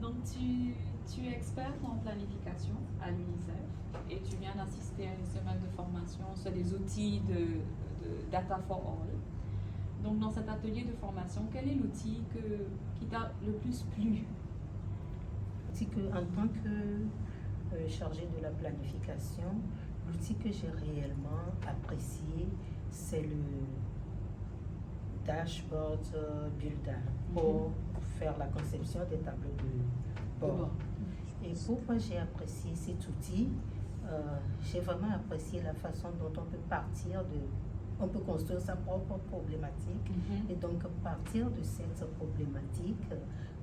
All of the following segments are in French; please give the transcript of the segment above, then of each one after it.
Donc, tu es experte en planification à l'UNICEF et tu viens d'assister à une semaine de formation sur les outils de Data for All. Donc, dans cet atelier de formation, quel est l'outil qui t'a le plus plu? En tant que chargée de la planification, l'outil que j'ai réellement apprécié, c'est le Dashboard Builder pour faire la conception des tableaux de bord. Et pourquoi j'ai apprécié cet outil? J'ai vraiment apprécié la façon dont on peut construire sa propre problématique et donc partir de cette problématique,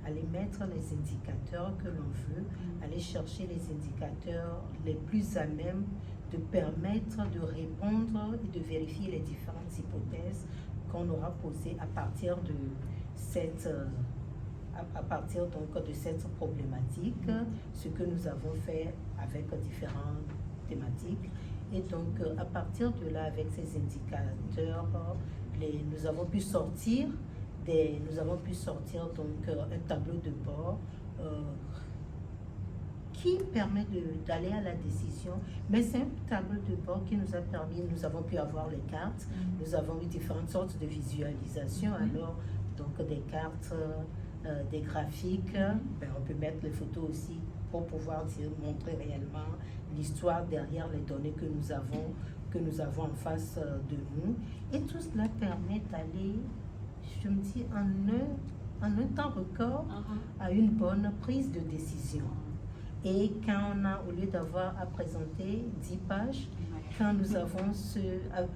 aller mettre les indicateurs que l'on veut, aller chercher les indicateurs les plus à même de permettre de répondre et de vérifier les différentes hypothèses qu'on aura posées à partir de cette problématique, ce que nous avons fait avec différentes thématiques. Et donc, à partir de là, avec ces indicateurs, nous avons pu sortir donc un tableau de bord qui permet d'aller à la décision. Mais c'est un tableau de bord qui nous a permis, nous avons pu avoir les cartes, nous avons eu différentes sortes de visualisations, alors donc des cartes, des graphiques, on peut mettre les photos aussi pour pouvoir montrer réellement l'histoire derrière les données que nous avons en face de nous. Et tout cela permet d'aller, je me dis, en un temps record à une bonne prise de décision. Et quand on a, au lieu d'avoir à présenter 10 pages, quand nous avons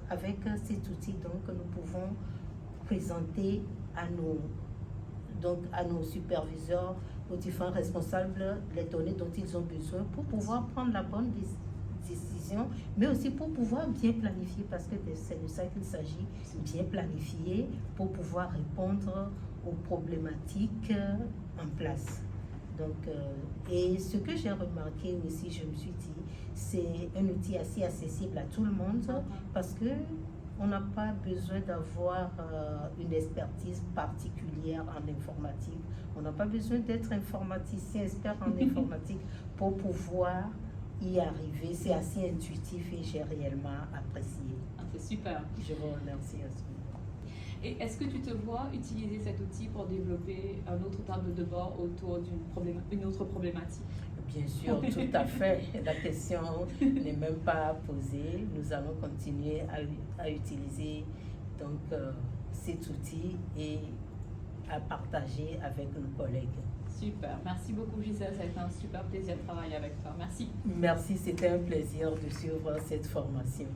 avec cet outil, donc nous pouvons présenter à nos superviseurs, aux différents responsables, les données dont ils ont besoin pour pouvoir prendre la bonne décision, mais aussi pour pouvoir bien planifier, parce que c'est de ça qu'il s'agit, bien planifier pour pouvoir répondre aux problématiques en place. Donc, et ce que j'ai remarqué aussi, je me suis dit, c'est un outil assez accessible à tout le monde, parce que on n'a pas besoin d'avoir une expertise particulière en informatique. On n'a pas besoin d'être informaticien, expert en informatique pour pouvoir y arriver. C'est assez intuitif et j'ai réellement apprécié. C'est super. Je vous remercie à ce moment. Et est-ce que tu te vois utiliser cet outil pour développer un autre tableau de bord autour d'une autre problématique? Bien sûr, tout à fait. La question n'est même pas posée. Nous allons continuer à utiliser donc, cet outil et à partager avec nos collègues. Super. Merci beaucoup, Gisèle. Ça a été un super plaisir de travailler avec toi. Merci. Merci, c'était un plaisir de suivre cette formation.